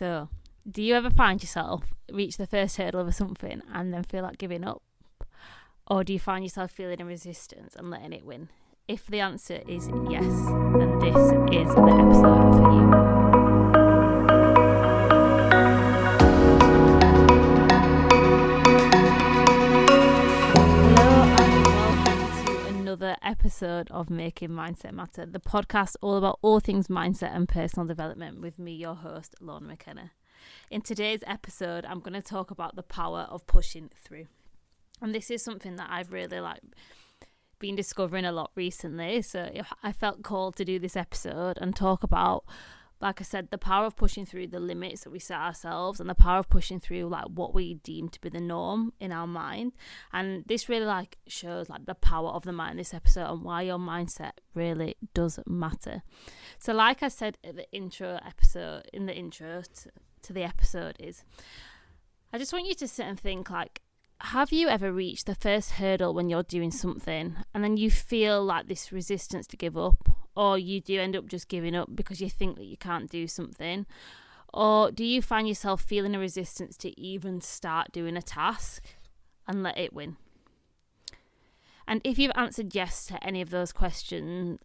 So, do you ever find yourself reach the first hurdle of something and then feel like giving up? Or do you find yourself feeling a resistance and letting it win? If the answer is yes, then this is the episode for you. Hello and welcome to another episode of Making Mindset Matter, the podcast all about all things mindset and personal development with me, your host, Lorna McKenna. In today's episode, I'm going to talk about the power of pushing through. And this is something that I've really been discovering a lot recently. So I felt called to do this episode and talk about, like I said, the power of pushing through the limits that we set ourselves and the power of pushing through what we deem to be the norm in our mind. And this really shows the power of the mind, this episode, and why your mindset really does matter. So like I said in the intro to the episode is, I just want you to sit and think have you ever reached the first hurdle when you're doing something and then you feel like this resistance to give up, or you do end up just giving up because you think that you can't do something? Or do you find yourself feeling a resistance to even start doing a task and let it win? And if you've answered yes to any of those questions,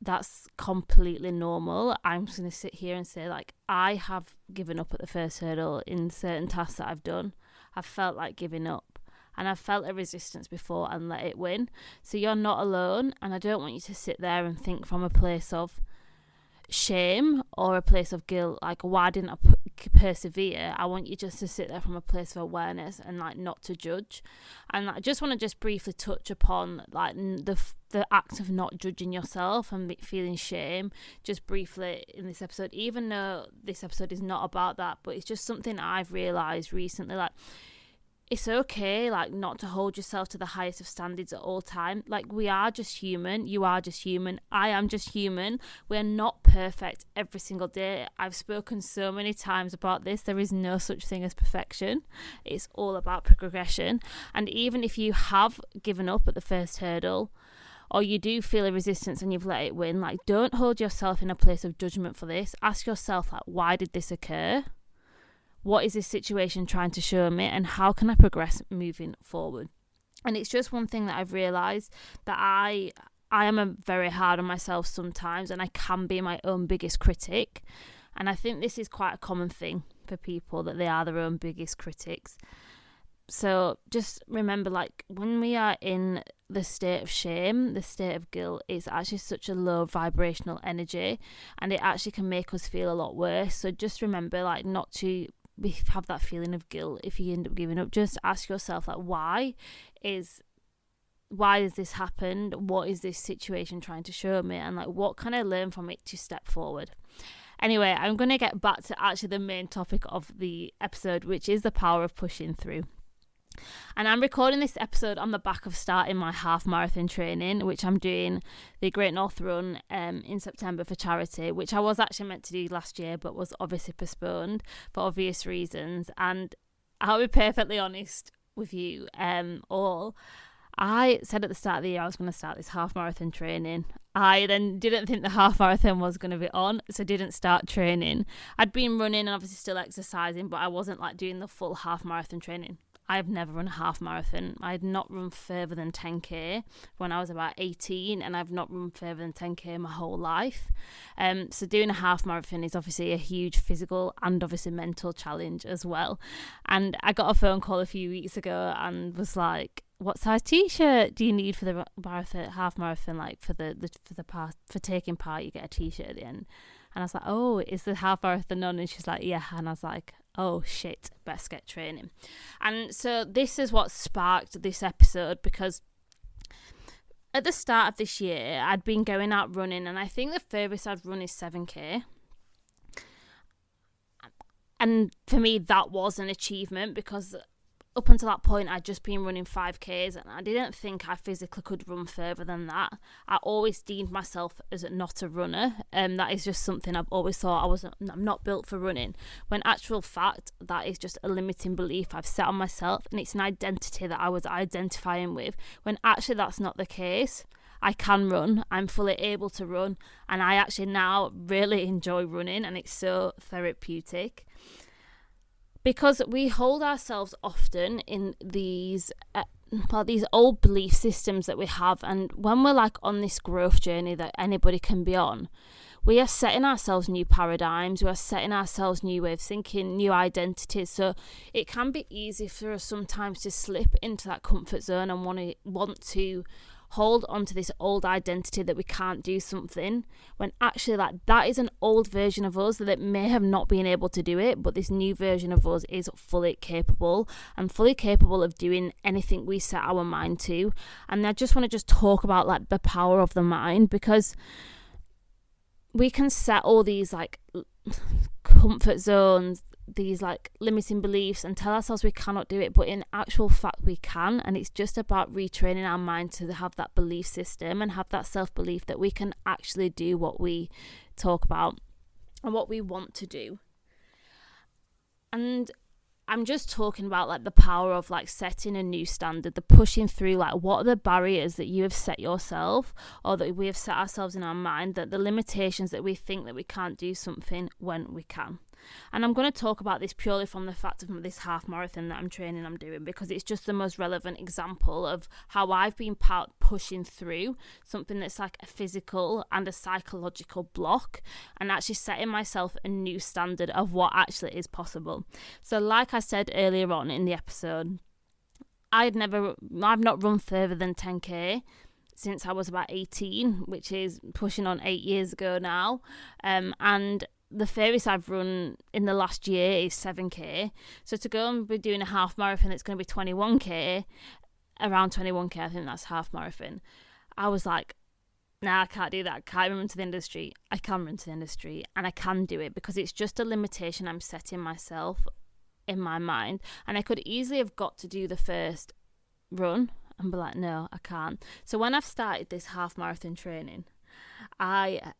that's completely normal. I'm just going to sit here and say I have given up at the first hurdle in certain tasks that I've done. I've felt like giving up and I've felt a resistance before and let it win. So you're not alone, and I don't want you to sit there and think from a place of shame or a place of guilt, why didn't I persevere? I want you just to sit there from a place of awareness and not to judge. And I just want to briefly touch upon the act of not judging yourself and feeling shame just briefly in this episode, even though this episode is not about that, but it's just something I've realized recently. It's okay not to hold yourself to the highest of standards at all time. We are just human. You are just human. I am just human. We're not perfect every single day. I've spoken so many times about this. There is no such thing as perfection. It's all about progression. And even if you have given up at the first hurdle, or you do feel a resistance and you've let it win, don't hold yourself in a place of judgment for this. Ask yourself, why did this occur? What is this situation trying to show me, and how can I progress moving forward? And it's just one thing that I've realised, that I am very hard on myself sometimes, and I can be my own biggest critic. And I think this is quite a common thing for people, that they are their own biggest critics. So just remember, when we are in the state of shame, the state of guilt, is actually such a low vibrational energy, and it actually can make us feel a lot worse. So just remember, not to have that feeling of guilt if you end up giving up. Just ask yourself, why has this happened? What is this situation trying to show me? And what can I learn from it to step forward? Anyway, I'm going to get back to actually the main topic of the episode, which is the power of pushing through. And I'm recording this episode on the back of starting my half marathon training, which I'm doing the Great North Run in September for charity, which I was actually meant to do last year but was obviously postponed for obvious reasons. And I'll be perfectly honest with you all. I said at the start of the year I was going to start this half marathon training. I then didn't think the half marathon was going to be on, so didn't start training. I'd been running and obviously still exercising, but I wasn't doing the full half marathon training. I've never run a half marathon. I had not run further than 10k when I was about 18, and I've not run further than 10k my whole life. So doing a half marathon is obviously a huge physical and obviously mental challenge as well. And I got a phone call a few weeks ago and was like, what size t-shirt do you need for the marathon, half marathon? For taking part, you get a t-shirt at the end. And I was like, oh, is the half marathon on? And she's like, yeah. And I was like, oh shit, best get training. And so this is what sparked this episode, because at the start of this year I'd been going out running, and I think the furthest I'd run is 7k. And for me that was an achievement, because up until that point I'd just been running 5Ks and I didn't think I physically could run further than that. I always deemed myself as not a runner, and that is just something I've always thought I'm not built for running, when actual fact that is just a limiting belief I've set on myself, and it's an identity that I was identifying with, when actually that's not the case. I can run, I'm fully able to run, and I actually now really enjoy running, and it's so therapeutic. Because we hold ourselves often in these old belief systems that we have, and when we're like on this growth journey that anybody can be on, we are setting ourselves new paradigms, we are setting ourselves new ways of thinking, new identities. So it can be easy for us sometimes to slip into that comfort zone and want to hold onto this old identity that we can't do something, when actually like that is an old version of us that may have not been able to do it, but this new version of us is fully capable of doing anything we set our mind to. And I just want to talk about like the power of the mind, because we can set all these like comfort zones, these like limiting beliefs, and tell ourselves we cannot do it, but in actual fact we can. And it's just about retraining our mind to have that belief system and have that self-belief that we can actually do what we talk about and what we want to do. And I'm just talking about like the power of like setting a new standard, the pushing through, like what are the barriers that you have set yourself, or that we have set ourselves in our mind, that the limitations that we think that we can't do something when we can. And I'm going to talk about this purely from the fact of this half marathon that I'm doing, because it's just the most relevant example of how I've been pushing through something that's like a physical and a psychological block, and actually setting myself a new standard of what actually is possible. So like I said earlier on in the episode, I've not run further than 10k since I was about 18, which is pushing on 8 years ago now. And the furthest I've run in the last year is 7k. So to go and be doing a half marathon that's going to be 21k, around 21k, I think that's half marathon, I was like, nah, I can't do that. I can't run to the end of the street. I can run to the end of the street, and I can do it, because it's just a limitation I'm setting myself in my mind. And I could easily have got to do the first run and be like, no, I can't. So when I've started this half marathon training, I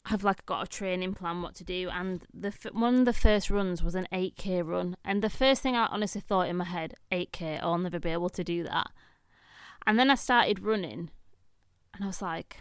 have like got a training plan what to do, and one of the first runs was an 8k run, and the first thing I honestly thought in my head, 8k, I'll never be able to do that. And then I started running, and I was like,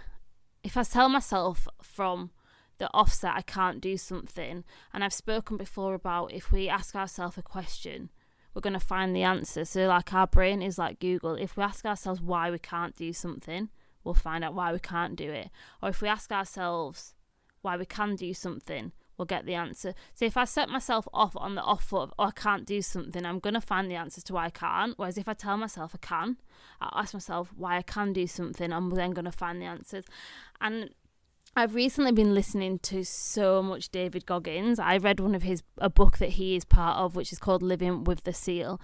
if I tell myself from the offset I can't do something, and I've spoken before about if we ask ourselves a question, we're going to find the answer. So like our brain is like Google. If we ask ourselves why we can't do something, we'll find out why we can't do it. Or if we ask ourselves why we can do something, we'll get the answer. So if I set myself off on the off foot of, I can't do something, I'm going to find the answers to why I can't. Whereas if I tell myself I can, I'll ask myself why I can do something, I'm then going to find the answers. And I've recently been listening to so much David Goggins. I read a book that he is part of, which is called Living with the Seal.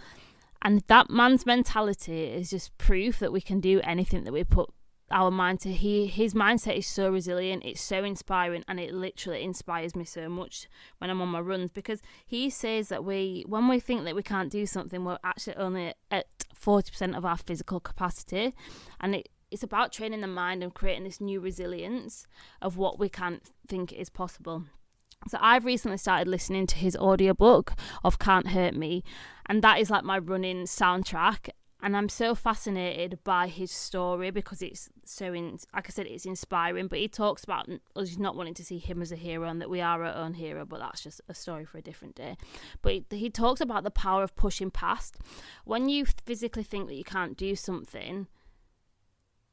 And that man's mentality is just proof that we can do anything that we put our mind to. His mindset is so resilient, it's so inspiring, and it literally inspires me so much when I'm on my runs, because he says that when we think that we can't do something, we're actually only at 40% of our physical capacity. And it's about training the mind and creating this new resilience of what we can think is possible. So I've recently started listening to his audiobook of Can't Hurt Me, and that is like my running soundtrack. And I'm so fascinated by his story, because it's so, like I said, it's inspiring. But he talks about us not wanting to see him as a hero, and that we are our own hero, but that's just a story for a different day. But he talks about the power of pushing past. When you physically think that you can't do something,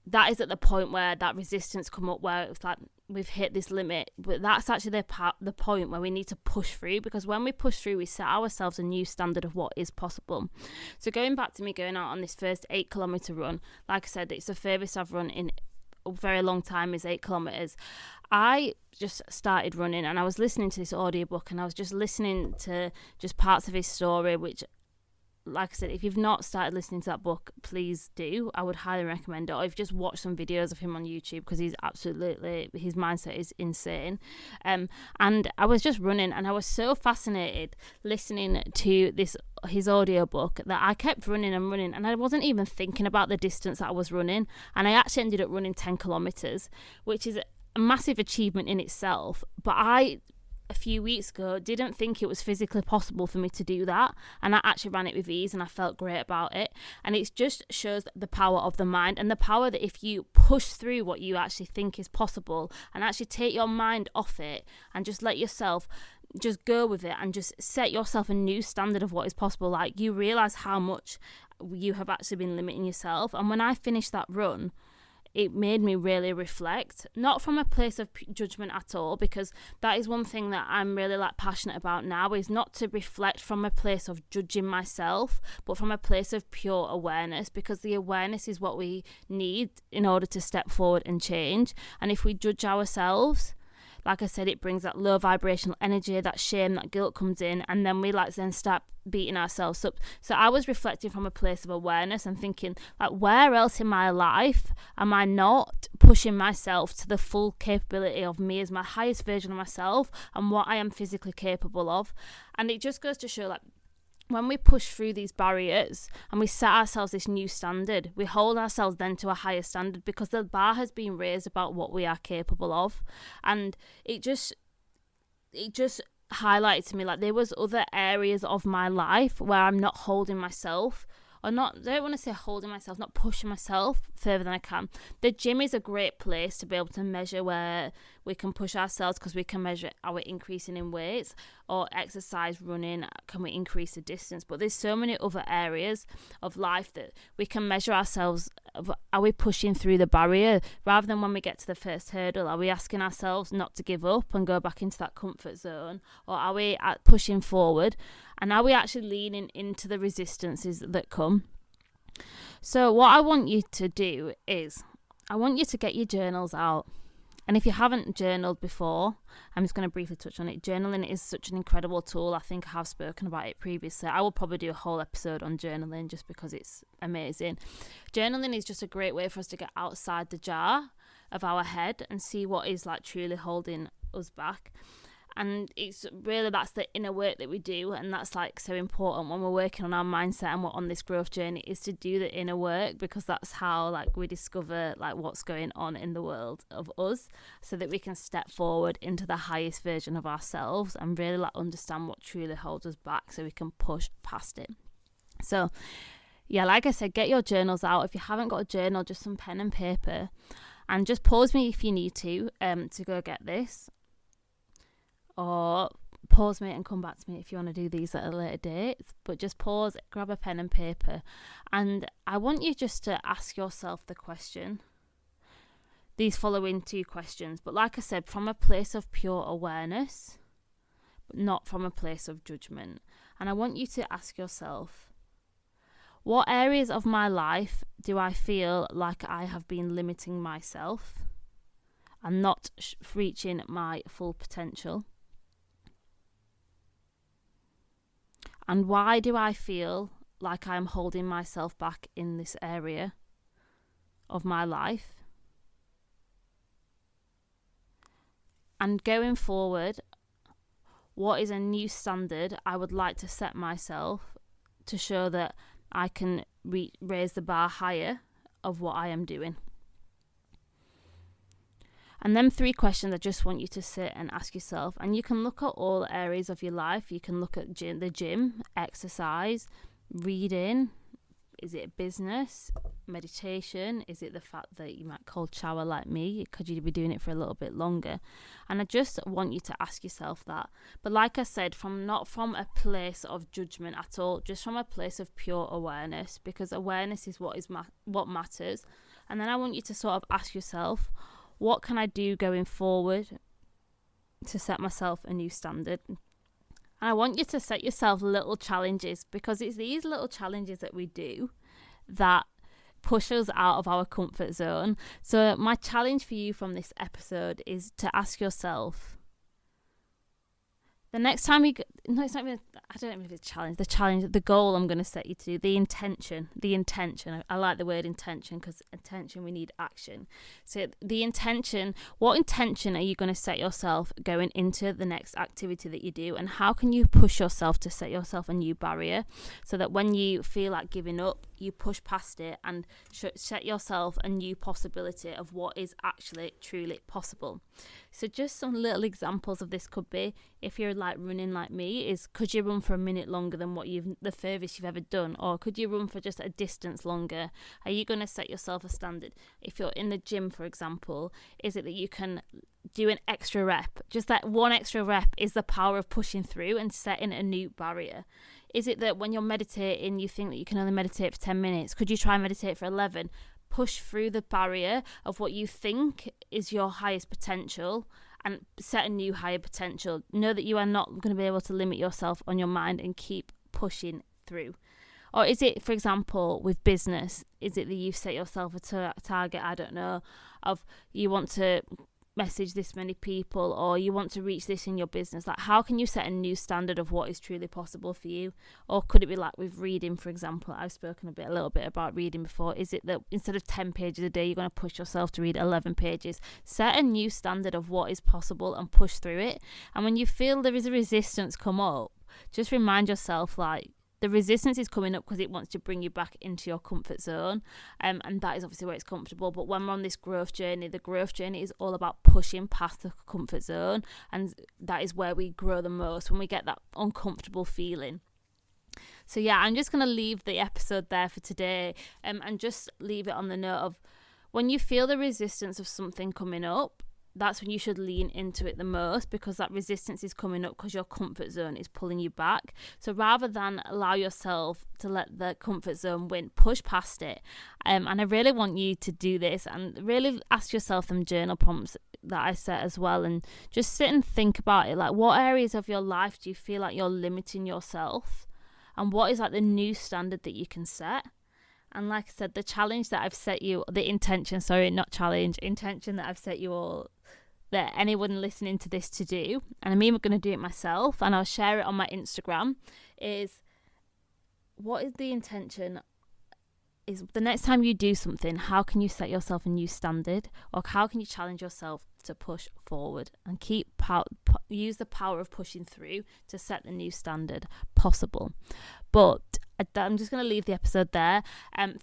that is at the point where that resistance come up, where it's like we've hit this limit. But that's actually the point where we need to push through, because when we push through, we set ourselves a new standard of what is possible. So going back to me going out on this first 8 kilometre run, like I said, it's the furthest I've run in a very long time, is 8 kilometres. I just started running, and I was listening to this audiobook, and I was just listening to just parts of his story, which, like I said, if you've not started listening to that book, please do. I would highly recommend it. Or if you just watch some videos of him on YouTube, because his mindset is insane. And I was just running, and I was so fascinated listening to his audiobook that I kept running, and I wasn't even thinking about the distance that I was running. And I actually ended up running 10 kilometers, which is a massive achievement in itself. But I a few weeks ago didn't think it was physically possible for me to do that, and I actually ran it with ease and I felt great about it. And it just shows the power of the mind, and the power that if you push through what you actually think is possible and actually take your mind off it and just let yourself just go with it and just set yourself a new standard of what is possible, like you realize how much you have actually been limiting yourself. And when I finished that run, it made me really reflect, not from a place of judgment at all, because that is one thing that I'm really like passionate about now, is not to reflect from a place of judging myself, but from a place of pure awareness, because the awareness is what we need in order to step forward and change. And if we judge ourselves, like I said, it brings that low vibrational energy, that shame, that guilt comes in, and then we then start beating ourselves up. So I was reflecting from a place of awareness and thinking, like, where else in my life am I not pushing myself to the full capability of me as my highest version of myself and what I am physically capable of? And it just goes to show, like, when we push through these barriers and we set ourselves this new standard, we hold ourselves then to a higher standard, because the bar has been raised about what we are capable of. And it just highlighted to me, like, there was other areas of my life where I'm not holding myself, or not, I don't want to say holding myself, not pushing myself further than I can. The gym is a great place to be able to measure where we can push ourselves, because we can measure our increasing in weights, or exercise, running, can we increase the distance. But there's so many other areas of life that we can measure ourselves. Are we pushing through the barrier? Rather than when we get to the first hurdle, are we asking ourselves not to give up and go back into that comfort zone? Or are we pushing forward? And are we actually leaning into the resistances that come? So what I want you to do is, I want you to get your journals out. And if you haven't journaled before, I'm just going to briefly touch on it. Journaling is such an incredible tool. I think I have spoken about it previously. I will probably do a whole episode on journaling just because it's amazing. Journaling is just a great way for us to get outside the jar of our head and see what is like truly holding us back. And it's really, that's the inner work that we do, and that's like so important when we're working on our mindset and we're on this growth journey, is to do the inner work, because that's how like we discover like what's going on in the world of us, so that we can step forward into the highest version of ourselves and really like understand what truly holds us back, so we can push past it. So yeah, like I said, get your journals out. If you haven't got a journal, just some pen and paper, and just pause me if you need to go get this. Or pause me and come back to me if you want to do these at a later date. But just pause, grab a pen and paper, and I want you just to ask yourself the question, these following 2 questions, but like I said, from a place of pure awareness, but not from a place of judgment. And I want you to ask yourself, what areas of my life do I feel like I have been limiting myself and not reaching my full potential? And why do I feel like I'm holding myself back in this area of my life? And going forward, what is a new standard I would like to set myself to show that I can raise the bar higher of what I am doing? And them 3 questions I just want you to sit and ask yourself. And you can look at all areas of your life. You can look at the gym, exercise, reading. Is it business, meditation? Is it the fact that you might cold shower like me? Could you be doing it for a little bit longer? And I just want you to ask yourself that. But like I said, not from a place of judgment at all, just from a place of pure awareness, because awareness is what matters. And then I want you to sort of ask yourself, what can I do going forward to set myself a new standard? And I want you to set yourself little challenges, because it's these little challenges that we do that push us out of our comfort zone. So my challenge for you from this episode is to ask yourself, the next time you it's not even, I don't know if it's a challenge, the goal I'm going to set you to, the intention. I like the word intention, because intention, we need action. So the intention, what intention are you going to set yourself going into the next activity that you do? And how can you push yourself to set yourself a new barrier, so that when you feel like giving up, you push past it and set yourself a new possibility of what is actually truly possible. So just some little examples of this could be, if you're like running like me, is could you run for a minute longer than the furthest you've ever done, or could you run for just a distance longer? Are you going to set yourself a standard? If you're in the gym, for example, is it that you can do an extra rep? Just that one extra rep is the power of pushing through and setting a new barrier. Is it that when you're meditating, you think that you can only meditate for 10 minutes? Could you try and meditate for 11? Push through the barrier of what you think is your highest potential and set a new higher potential. Know that you are not going to be able to limit yourself on your mind, and keep pushing through. Or is it, for example, with business, is it that you set yourself a target, I don't know, of you want to message this many people, or you want to reach this in your business? Like, how can you set a new standard of what is truly possible for you? Or could it be like with reading, for example? I've spoken a little bit about reading before. Is it that instead of 10 pages a day, you're going to push yourself to read 11 pages? Set a new standard of what is possible and push through it. And when you feel there is a resistance come up, just remind yourself, like, the resistance is coming up because it wants to bring you back into your comfort zone, and that is obviously where it's comfortable. But when we're on this growth journey, the growth journey is all about pushing past the comfort zone, and that is where we grow the most, when we get that uncomfortable feeling. So yeah, I'm just going to leave the episode there for today, and just leave it on the note of, when you feel the resistance of something coming up, that's when you should lean into it the most, because that resistance is coming up because your comfort zone is pulling you back. So rather than allow yourself to let the comfort zone win, push past it. And I really want you to do this, and really ask yourself them journal prompts that I set as well, and just sit and think about it. Like, what areas of your life do you feel like you're limiting yourself, and what is like the new standard that you can set? And like I said, the challenge that I've set you, intention that I've set you all, that anyone listening to this to do, and I'm even going to do it myself, and I'll share it on my Instagram, is, what is the intention? Is the next time you do something, how can you set yourself a new standard, or how can you challenge yourself to push forward and use the power of pushing through to set the new standard possible? But I'm just going to leave the episode there.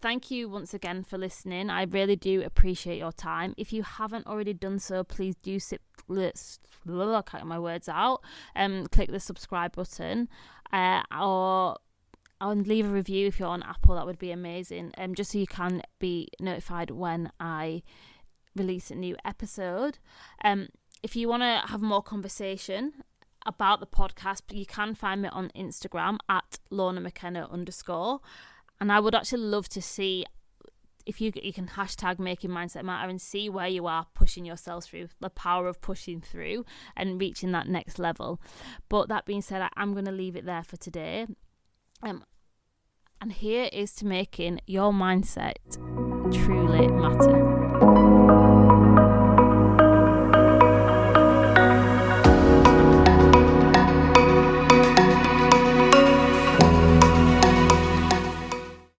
Thank you once again for listening. I really do appreciate your time. If you haven't already done so, please do I can't get my words out. Click the subscribe button, or leave a review if you're on Apple. That would be amazing. Just so you can be notified when I release a new episode. If you want to have more conversation about the podcast, you can find me on Instagram at LornaMcKenna _. And I would actually love to see if you can hashtag Making Mindset Matter, and see where you are pushing yourself through, the power of pushing through and reaching that next level. But that being said, I'm going to leave it there for today. And here is to making your mindset truly matter.